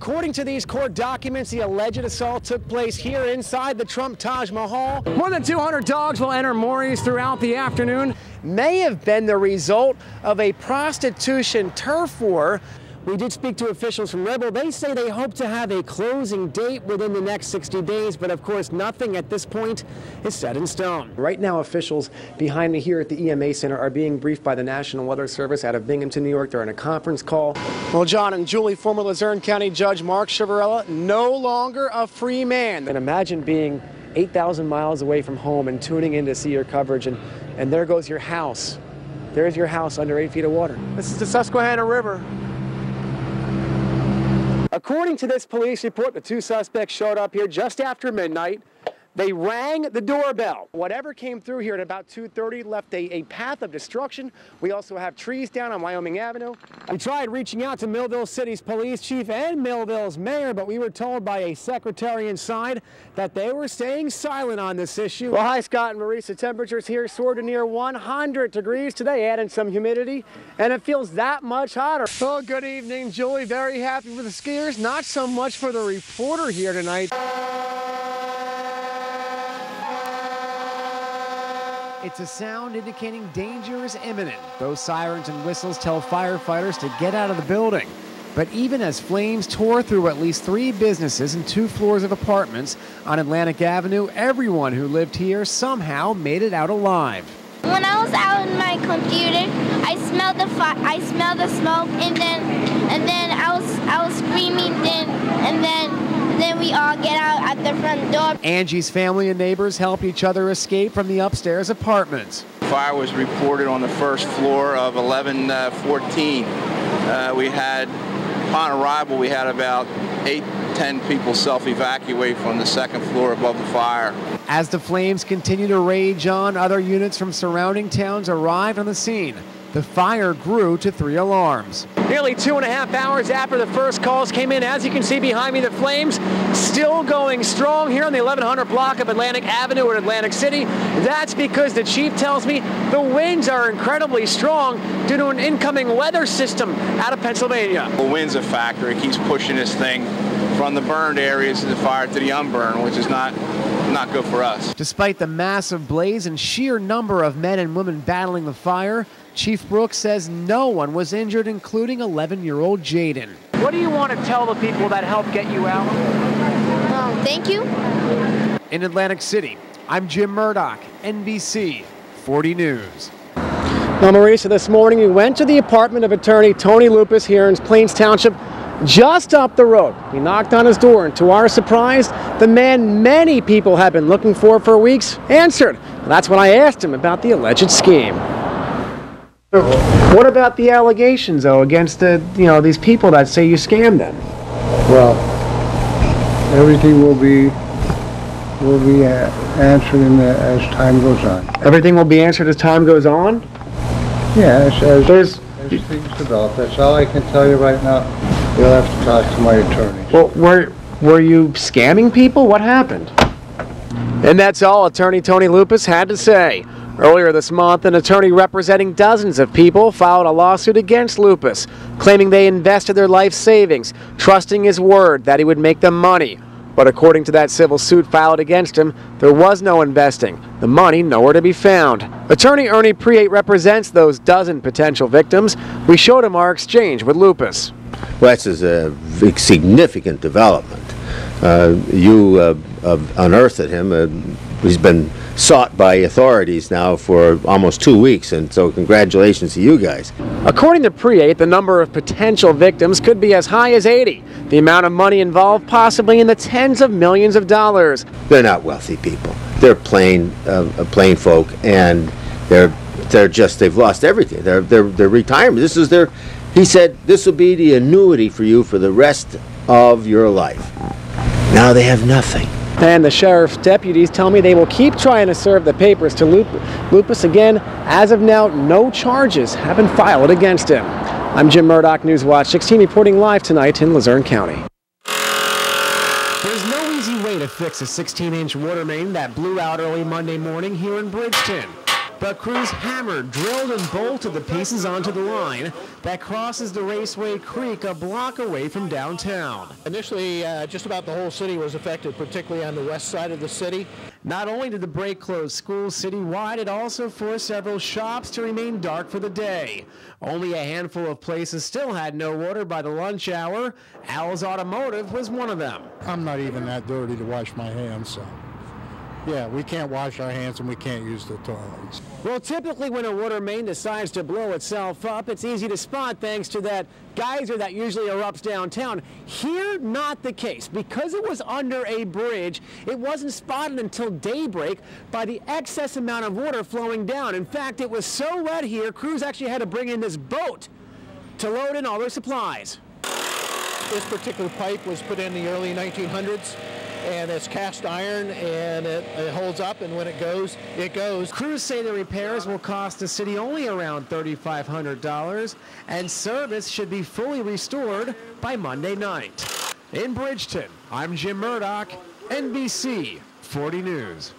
According to these court documents, the alleged assault took place here inside the Trump Taj Mahal. More than 200 dogs will enter moorings throughout the afternoon. May have been the result of a prostitution turf war. We did speak to officials from Rebel. They say they hope to have a closing date within the next 60 days, but of course nothing at this point is set in stone. Right now, officials behind me here at the EMA Center are being briefed by the National Weather Service out of Binghamton, New York. They're in a conference call. Well, John and Julie, former Luzerne County Judge Mark Chiavarella, no longer a free man. And imagine being 8,000 miles away from home and tuning in to see your coverage, and there goes your house. There's your house under 8 feet of water. This is the Susquehanna River. According to this police report, the two suspects showed up here just after midnight. They rang the doorbell. Whatever came through here at about 2:30 left a path of destruction. We also have trees down on Wyoming Avenue. We tried reaching out to Millville City's police chief and Millville's mayor, but we were told by a secretary inside that they were staying silent on this issue. Well, hi, Scott and Maurice. The temperatures here soared to near 100 degrees today, adding some humidity, and it feels that much hotter. Oh, good evening, Julie. Very happy for the skiers, not so much for the reporter here tonight. It's a sound indicating danger is imminent. Those sirens and whistles tell firefighters to get out of the building. But even as flames tore through at least 3 businesses and 2 floors of apartments on Atlantic Avenue, everyone who lived here somehow made it out alive. When I was out in my computer, I smelled the smoke, and then I was screaming, and then we all get out at the front door. Angie's family and neighbors helped each other escape from the upstairs apartments. Fire was reported on the first floor of 1114. Upon arrival, we had about 8-10 people self-evacuate from the second floor above the fire. As the flames continue to rage on, other units from surrounding towns arrived on the scene. The fire grew to 3 alarms. Nearly 2.5 hours after the first calls came in, as you can see behind me, the flames still going strong here on the 1100 block of Atlantic Avenue in Atlantic City. That's because the chief tells me the winds are incredibly strong due to an incoming weather system out of Pennsylvania. The wind's a factor. It keeps pushing this thing from the burned areas of the fire to the unburned, which is not good for us. Despite the massive blaze and sheer number of men and women battling the fire, Chief Brooks says no one was injured, including 11-year-old Jaden. What do you want to tell the people that helped get you out? Thank you. In Atlantic City, I'm Jim Murdoch, NBC 40 News. Now, Marisa, this morning we went to the apartment of attorney Tony Lupus here in Plains Township, just up the road. We knocked on his door, and to our surprise, the man many people have been looking for weeks answered. That's when I asked him about the alleged scheme. What about the allegations, though, against these people that say you scammed them? Well, everything will be answered as time goes on. Everything will be answered as time goes on? Yeah, as things develop. That's all I can tell you right now. You'll have to talk to my attorney. Well, were you scamming people? What happened? And that's all attorney Tony Lupus had to say. Earlier this month, an attorney representing dozens of people filed a lawsuit against Lupus, claiming they invested their life savings, trusting his word that he would make them money. But according to that civil suit filed against him, there was no investing, the money nowhere to be found. Attorney Ernie Priate represents those dozen potential victims. We showed him our exchange with Lupus. Well, that's a significant development. You unearthed him. He's been sought by authorities now for almost 2 weeks, and so congratulations to you guys. According to Priate, the number of potential victims could be as high as 80. The amount of money involved possibly in the tens of millions of dollars. They're not wealthy people. They're plain folk, and they've lost everything. Their retirement. This is their. He said this will be the annuity for you for the rest of your life. Now they have nothing. And the sheriff's deputies tell me they will keep trying to serve the papers to Lupus again. As of now, no charges have been filed against him. I'm Jim Murdoch, Newswatch 16, reporting live tonight in Luzerne County. There's no easy way to fix a 16-inch water main that blew out early Monday morning here in Bridgeton. but crews hammered, drilled, and bolted the pieces onto the line that crosses the Raceway Creek a block away from downtown. Initially, just about the whole city was affected, particularly on the west side of the city. Not only did the break close schools citywide, it also forced several shops to remain dark for the day. Only a handful of places still had no water by the lunch hour. Al's Automotive was one of them. I'm not even that dirty to wash my hands, so yeah, we can't wash our hands and we can't use the toilets. Well, typically when a water main decides to blow itself up, it's easy to spot thanks to that geyser that usually erupts downtown. Here, not the case. Because it was under a bridge, it wasn't spotted until daybreak by the excess amount of water flowing down. In fact, it was so wet here, crews actually had to bring in this boat to load in all their supplies. This particular pipe was put in the early 1900s. And it's cast iron, and it holds up, and when it goes, it goes. Crews say the repairs will cost the city only around $3,500, and service should be fully restored by Monday night. In Bridgeton, I'm Jim Murdoch, NBC 40 News.